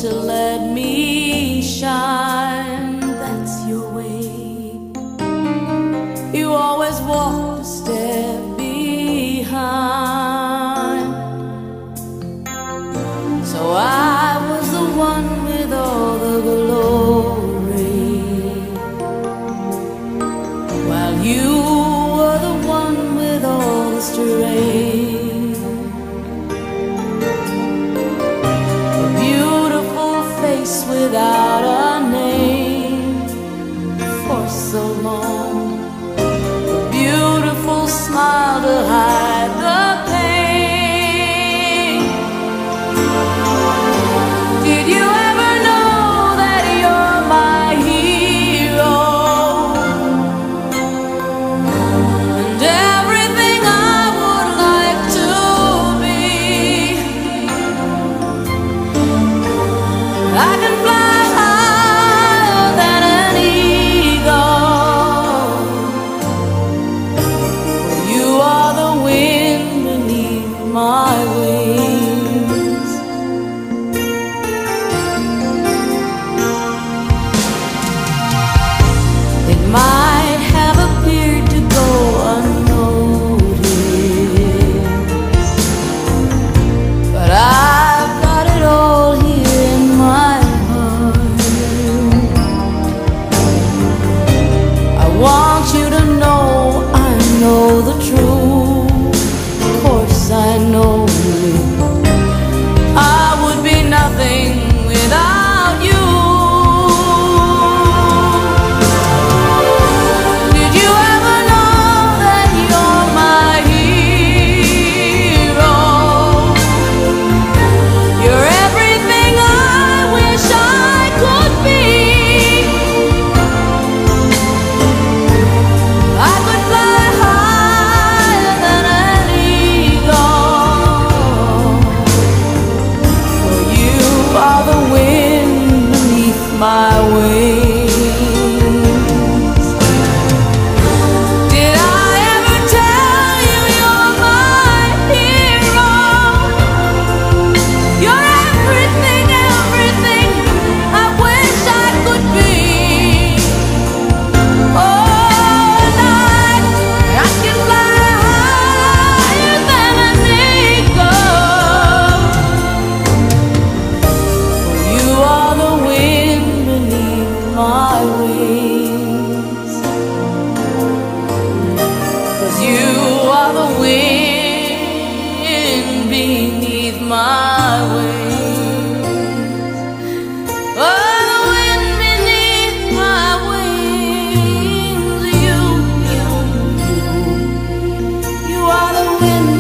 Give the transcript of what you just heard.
to let me shine. That's your way. You always walk a step behind. So I was the one with all the glory, while you were the one with all the strength. A beautiful face without a name for so long, a beautiful smile to hide the pain. Did you ever know that you're my hero, and everything I would like to be? I can fly higher than an eagle. You are the wind beneath my wings. It might have appeared to go unnoticed, but I've got it all here in my heart. I want you to know I know the truth. Of course I know I would be nothing without you. Did you ever know that you're my hero? You're everything I wish I could be. I could fly higher than an eagle, for you are the wind beneath my wings. Did I ever tell you you're my hero? You're everything, everything I wish I could be. Oh, night, I can fly higher than an eagle. You are the wind beneath my wings. 'Cause you are the wind beneath my wings. Oh, the wind beneath my wings. You are the wind